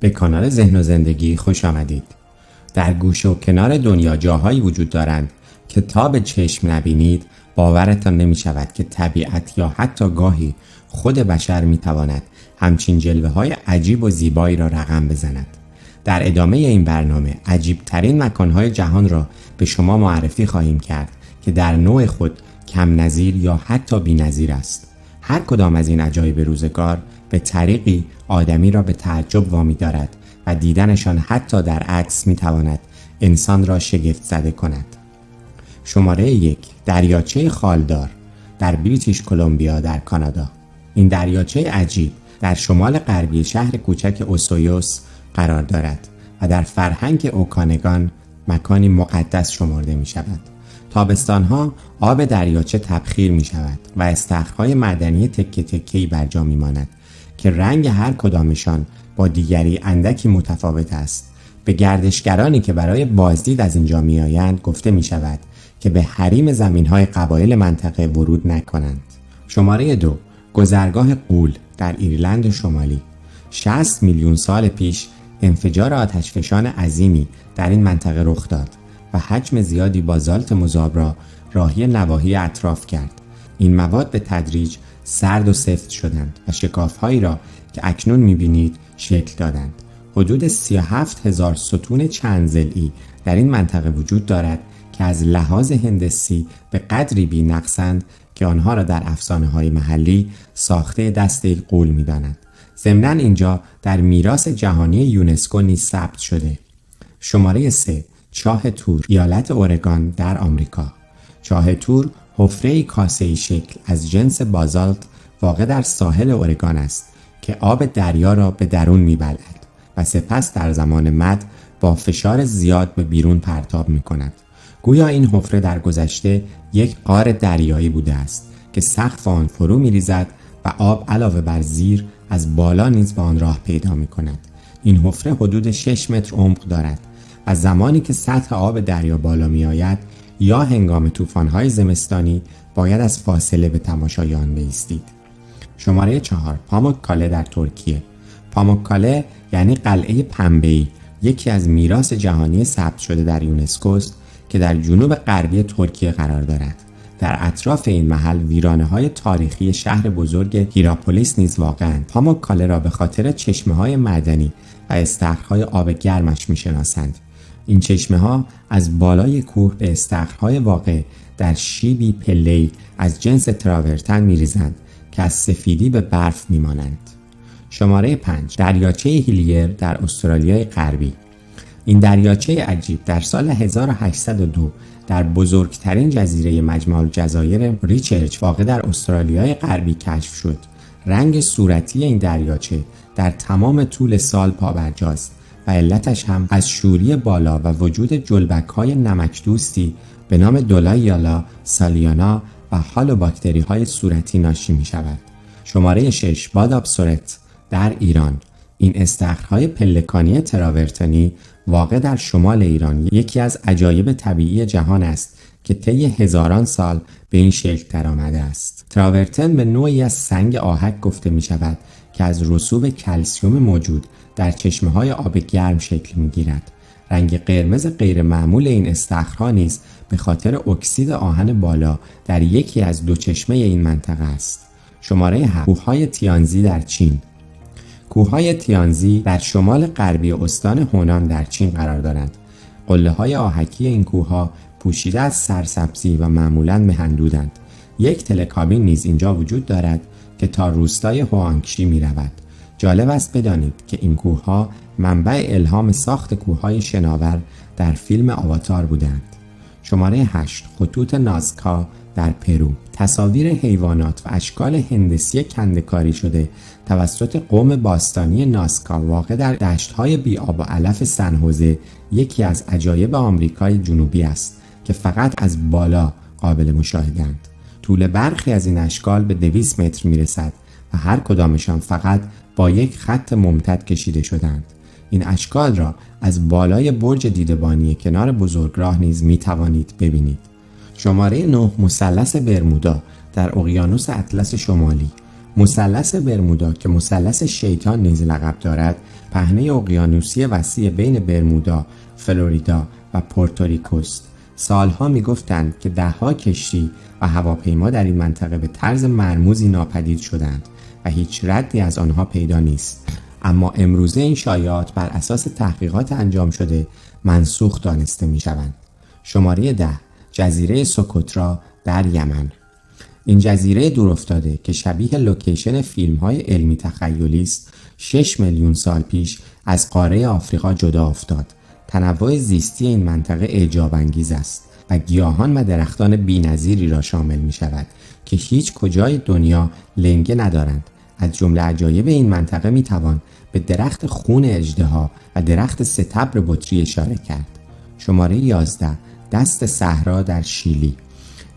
به کانال ذهن و زندگی خوش آمدید. در گوشه و کنار دنیا جاهایی وجود دارند که تا به چشم نبینید باورتان نمی شود که طبیعت یا حتی گاهی خود بشر می تواند همچین جلوه های عجیب و زیبایی را رقم بزند. در ادامه این برنامه عجیب ترین مکانهای جهان را به شما معرفی خواهیم کرد که در نوع خود کم نظیر یا حتی بی نظیر است. هر کدام از این عجایب روزگار به طریقی آدمی را به تعجب وامی دارد و دیدنشان حتی در عکس می تواند انسان را شگفت زده کند. شماره 1. دریاچه خالدار در بریتیش کلمبیا در کانادا. این دریاچه عجیب در شمال غربی شهر کوچک اوسیوس قرار دارد و در فرهنگ اوکانگان مکانی مقدس شمرده می شود. تابستانها آب دریاچه تبخیر می شود و استخرهای معدنی تکه تکه‌ای بر جا می ماند که رنگ هر کدامشان با دیگری اندکی متفاوت است. به گردشگرانی که برای بازدید از اینجا می آیند گفته می شود که به حریم زمینهای قبایل منطقه ورود نکنند. شماره 2. گذرگاه غول در ایرلند شمالی. 60 میلیون سال پیش انفجار آتشفشان عظیمی در این منطقه رخ داد و حجم زیادی بازالت مذاب را راهی نواحی اطراف کرد. این مواد به تدریج سرد و سفت شدند و شکاف‌هایی را که اکنون می‌بینید شکل دادند. حدود 37,000 ستون چند ضلعی در این منطقه وجود دارد که از لحاظ هندسی به قدری بی‌نقصند که آنها را در افسانه‌های محلی ساخته دست یک غول می‌دانند. ضمناً اینجا در میراث جهانی یونسکو نیز ثبت شده. شماره 3. چاه تور ایالت اورگان در آمریکا. چاه تور حفره‌ای کاسه‌ای شکل از جنس بازالت واقع در ساحل اورگان است که آب دریا را به درون می‌بلعد و سپس در زمان مد با فشار زیاد به بیرون پرتاب می‌کند. گویا این حفره در گذشته یک غار دریایی بوده است که سقف آن فرو می‌ریزد و آب علاوه بر زیر از بالا نیز به آن راه پیدا می‌کند. این حفره حدود 6 متر عمق دارد و زمانی که سطح آب دریا بالا می‌آید یا هنگام طوفان‌های زمستانی باید از فاصله به تماشای آن بایستید. شماره 4. پاموککاله در ترکیه. پاموککاله یعنی قلعه پنبه‌ای، یکی از میراث جهانی ثبت شده در یونسکو است که در جنوب غربی ترکیه قرار دارد. در اطراف این محل ویرانه‌های تاریخی شهر بزرگ هیراپولیس نیز واقع‌اند. پاموککاله را به خاطر چشمه‌های معدنی و استخرهای آب گرمش می‌شناسند. این چشمه‌ها از بالای کوه به استخرهای واقع در شیبی پله‌ای از جنس تراورتن می‌ریزند که از سفیدی به برف می‌مانند. شماره 5. دریاچه هیلیر در استرالیای غربی. این دریاچه عجیب در سال 1802 در بزرگترین جزیره مجمع الجزایر ریچرچ واقع در استرالیای غربی کشف شد. رنگ صورتی این دریاچه در تمام طول سال پابرجاست و علتش هم از شوری بالا و وجود جلبک‌های نمکدوستی به نام دولایالا، سالیانا و هالوباکتری‌های صورتی ناشی می‌شود. شماره 6. بادابسورت در ایران. این استخرهای پلکانی تراورتنی واقع در شمال ایران یکی از عجایب طبیعی جهان است که طی هزاران سال به این شکل درآمده است. تراورتن به نوعی از سنگ آهک گفته می شود که از رسوب کلسیم موجود در چشمه‌های آب گرم شکل می‌گیرد. رنگ قرمز غیر معمول این استخرها نیز به خاطر اکسید آهن بالا در یکی از دو چشمه این منطقه است. شماره 7. کوههای تیانزی در چین. کوههای تیانزی در شمال غربی استان هونان در چین قرار دارند. قله‌های آهکی این کوه‌ها پوشیده از سرسبزی و معمولاً مهندودند. یک تلکابین نیز اینجا وجود دارد که تا روستای هوانگشی می‌رود. جالب است بدانید که این کوه‌ها منبع الهام ساخت کوه‌های شناور در فیلم آواتار بودند. شماره 8. خطوط نازکا در پرو. تصاویر حیوانات و اشکال هندسی کنده‌کاری شده توسط قوم باستانی نازکا واقع در دشت‌های بی‌آب و علف سن‌هوزه یکی از عجایب آمریکای جنوبی است که فقط از بالا قابل مشاهده‌اند. طول برخی از این اشکال به 200 متر میرسد و هر کدامشان فقط با یک خط ممتد کشیده شدند. این اشکال را از بالای برج دیدبانی کنار بزرگراه نیز می توانید ببینید. شماره 9. مثلث برمودا در اقیانوس اطلس شمالی. مثلث برمودا که مثلث شیطان نیز لقب دارد، پهنه اقیانوسی وسیع بین برمودا، فلوریدا و پورتوریکوست. سالها میگفتند که دهها کشتی و هواپیما در این منطقه به طرز مرموزی ناپدید شدند و هیچ ردی از آنها پیدا نیست. اما امروزه این شایعات بر اساس تحقیقات انجام شده منسوخ دانسته می شوند. شماره 10. جزیره سوکوترا در یمن. این جزیره دورافتاده که شبیه لوکیشن فیلم‌های علمی تخیلی است، 6 میلیون سال پیش از قاره آفریقا جدا افتاد. تنوع زیستی این منطقه اعجاب انگیز است و گیاهان و درختان بی‌نظیری را شامل می شود که هیچ کجای دنیا لنگه ندارند. از جمله عجایب این منطقه می توان به درخت خون اژدها و درخت ستبر بطری اشاره کرد. شماره 11. دست صحرا در شیلی.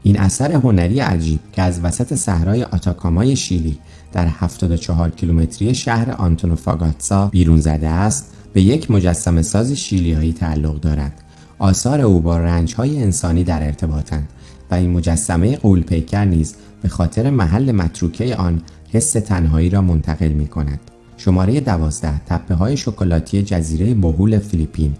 این اثر هنری عجیب که از وسط صحرای آتاکامای شیلی در 74 کیلومتری شهر آنتونوفاگاتسا بیرون زده است، به یک مجسمه ساز شیلیایی تعلق دارد. آثار او با رنج‌های انسانی در ارتباطند و این مجسمه غول‌پیکر نیز به خاطر محل متروکه آن حس تنهایی را منتقل می‌کند. شماره 12. تپه‌های شکلاتی جزیره بوهول فیلیپین.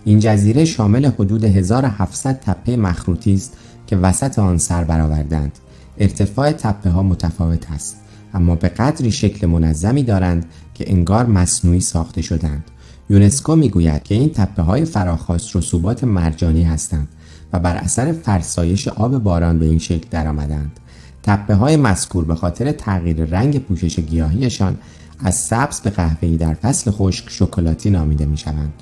این جزیره شامل حدود 1700 تپه مخروطی است که وسط آن سر برآوردند. ارتفاع تپه‌ها متفاوت است، اما به قدری شکل منظمی دارند که انگار مصنوعی ساخته شدند. یونسکو میگوید که این تپه‌های فراخواست رسوبات مرجانی هستند و بر اثر فرسایش آب باران به این شکل درآمدند. تپه‌های مذکور به خاطر تغییر رنگ پوشش گیاهیشان از سبز به قهوه‌ای در فصل خشک شکلاتی نامیده می‌شوند.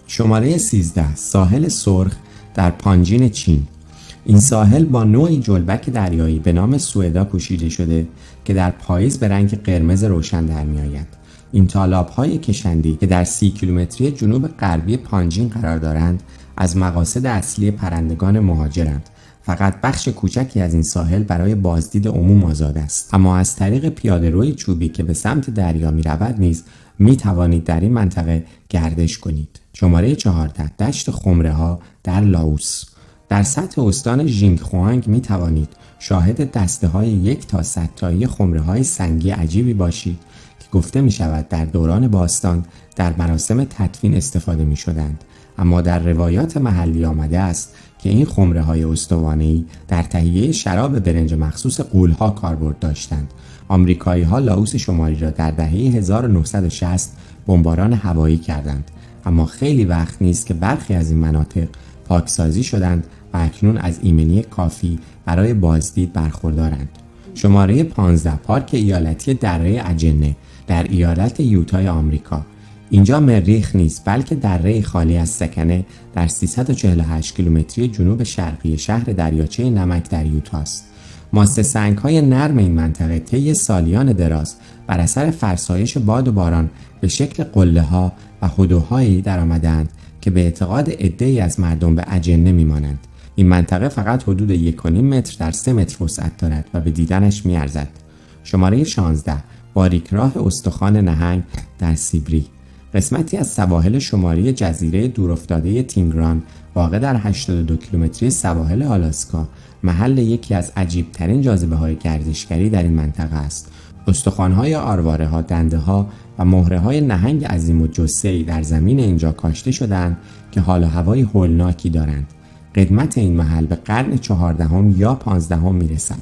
شماره 13. ساحل سرخ در پانجین چین. این ساحل با نوعی جلبک دریایی به نام سوئدا پوشیده شده که در پاییز به رنگ قرمز روشن در می‌آید. این تالاب‌های کشندی که در 30 کیلومتری جنوب غربی پانجین قرار دارند، از مقاصد اصلی پرندگان مهاجرند. فقط بخش کوچکی از این ساحل برای بازدید عموم آزاد است، اما از طریق پیاده‌روی چوبی که به سمت دریا می‌رود نیز می‌توانید در این منطقه گردش کنید. شماره 14. دشت خمره‌ها در لاوس. در سطح استان ژینگخوانگ می توانید شاهد دسته‌های 1 تا 100 تایی خمره‌های سنگی عجیبی باشید که گفته می شود در دوران باستان در مراسم تدفین استفاده می شدند، اما در روایات محلی آمده است که این خمره‌های استوانه‌ای در تهیه شراب برنج مخصوص غول‌ها کاربرد داشتند. آمریکایی‌ها لاوس شمالی را در دهه 1960 بمباران هوایی کردند، اما خیلی وقت نیست که برخی از این مناطق پاکسازی شدند و اکنون از ایمنی کافی برای بازدید برخوردارند. شماره 15. پارک ایالتی دره اجنه در ایالت یوتای آمریکا. اینجا مریخ نیست، بلکه دره خالی از سکنه در 348 کیلومتری جنوب شرقی شهر دریاچه نمک در یوتاست. ماسه سنگ‌های نرم این منطقه طی سالیان دراز بر اثر فرسایش باد و باران به شکل قله‌ها و هدوهایی درآمدند که به اعتقاد عده‌ای از مردم به اجنه می‌مانند. این منطقه فقط حدود 1.5 متر در 3 متر وسعت دارد و به دیدنش می‌ارزد. شماره 16. باریکراه استخوان نهنگ در سیبری. قسمتی از سواحل شمالی جزیره دورافتاده تینگران واقع در 82 کیلومتری سواحل آلاسکا محل یکی از عجیب‌ترین جاذبه‌های گردشگری در این منطقه است. استخوان‌های آرواره‌ها، دنده‌ها و مهره‌های نهنگ عظیم و جثه‌ای در زمین اینجا کاشته شدند که حال و هوای هولناکی دارند. قدمت این محل به قرن 14 یا 15 میرسد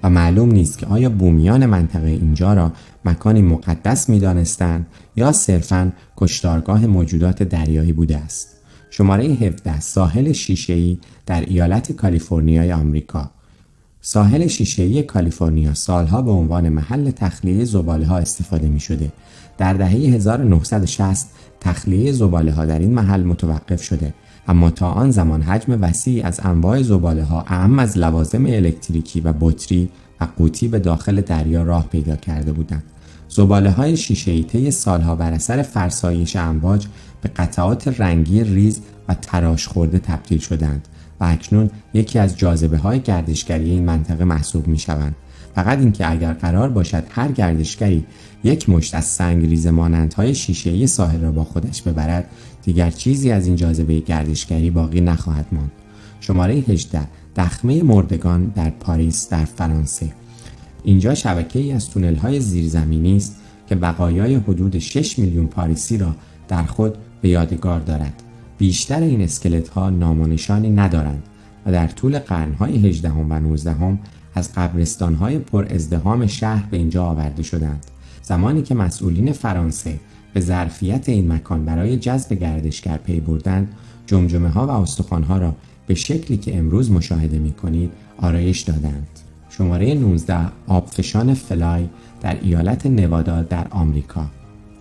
و معلوم نیست که آیا بومیان منطقه اینجا را مکانی مقدس می‌دانستند یا صرفاً کشتارگاه موجودات دریایی بوده است. شماره 17. ساحل شیشه‌ای در ایالت کالیفرنیای آمریکا. ساحل شیشه‌ای کالیفرنیا سالها به عنوان محل تخلیه زباله‌ها استفاده می‌شده. در دهه 1960 تخلیه زباله‌ها در این محل متوقف شده، اما تا آن زمان حجم وسیعی از انواع زباله‌ها اعم از لوازم الکتریکی و بطری و قوطی به داخل دریا راه پیدا کرده بودند. زباله‌های شیشه‌ای طی سالها بر اثر فرسایش امواج به قطعات رنگی ریز و تراش خورده تبدیل شدند و اکنون یکی از جاذبه‌های گردشگری این منطقه محسوب می‌شوند. فقط اینکه اگر قرار باشد هر گردشگری یک مشت از سنگریز مانندهای شیشه‌ای ساحل را با خودش ببرد، دیگر چیزی از این جاذبه گردشگری باقی نخواهد ماند. شماره 18. دخمه مردگان در پاریس در فرانسه. اینجا شبکه‌ای از تونل‌های زیرزمینی است که بقایای حدود 6 میلیون پاریسی را در خود به یادگار دارد. بیشتر این اسکلت‌ها نام و نشانی ندارند و در طول قرن‌های 18 و 19 از قبرستان‌های پر ازدحام شهر به اینجا آورده شدند. زمانی که مسئولین فرانسه به ظرفیت این مکان برای جذب گردشگر پی بردند، جمجمه‌ها و استخوان‌ها را به شکلی که امروز مشاهده می‌کنید آرایش دادند. شماره 19 آبفشان فلای در ایالت نوادا در آمریکا.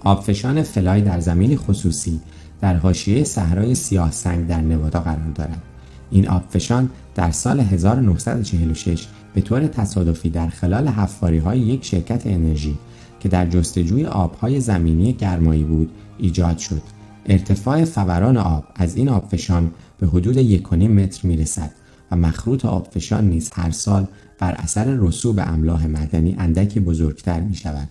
آبفشان فلای در زمین خصوصی در حاشیه صحرای سیاه سنگ در نوادا قرار دارد. این آبفشان در سال 1946 به طور تصادفی در خلال حفاری‌های یک شرکت انرژی که در جستجوی آب‌های زمینی گرمایی بود ایجاد شد. ارتفاع فوران آب از این آبفشان به حدود 1.5 متر میرسد و مخروط آبفشان نیز هر سال بر اثر رسوب املاح معدنی اندکی بزرگتر می شود.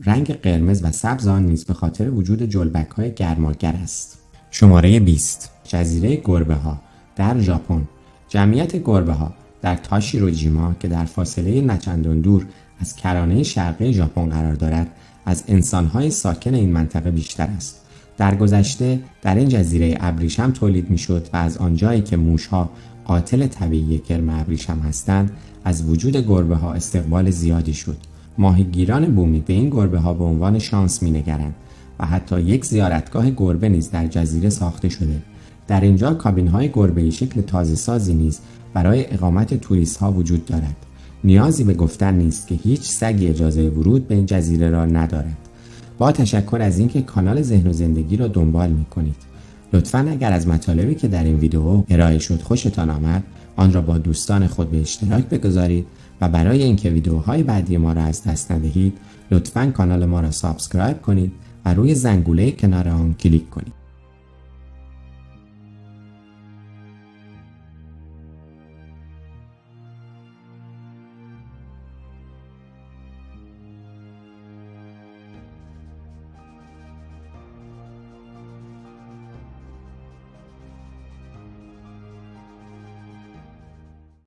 رنگ قرمز و سبز آن نیز به خاطر وجود جلبک‌های گرماگر است. شماره 20 جزیره گربه‌ها در ژاپن. جمعیت گربه‌ها در تاشیروجیما که در فاصله نچندان دور از کرانه شرقی ژاپن قرار دارد، از انسان‌های ساکن این منطقه بیشتر است. در گذشته در این جزیره ابریشم تولید می‌شد و از آنجایی که موش‌ها قاتل طبیعی کرم ابریشم هستند، از وجود گربه‌ها استقبال زیادی شد. ماهیگیران بومی به این گربه‌ها به عنوان شانس می‌نگرند و حتی یک زیارتگاه گربه نیز در جزیره ساخته شده. در اینجا کابین‌های گربه‌ای شکل تازه‌سازی نیز برای اقامت توریست‌ها وجود دارد. نیازی به گفتن نیست که هیچ سگی اجازه ورود به این جزیره را ندارد. با تشکر از اینکه کانال ذهن و زندگی را دنبال می‌کنید. لطفاً اگر از مطالبی که در این ویدیو ارائه شد خوشتان آمد، آن را با دوستان خود به اشتراک بگذارید و برای اینکه ویدیوهای بعدی ما را از دست ندهید، لطفاً کانال ما را سابسکرایب کنید و روی زنگوله کنار آن کلیک کنید.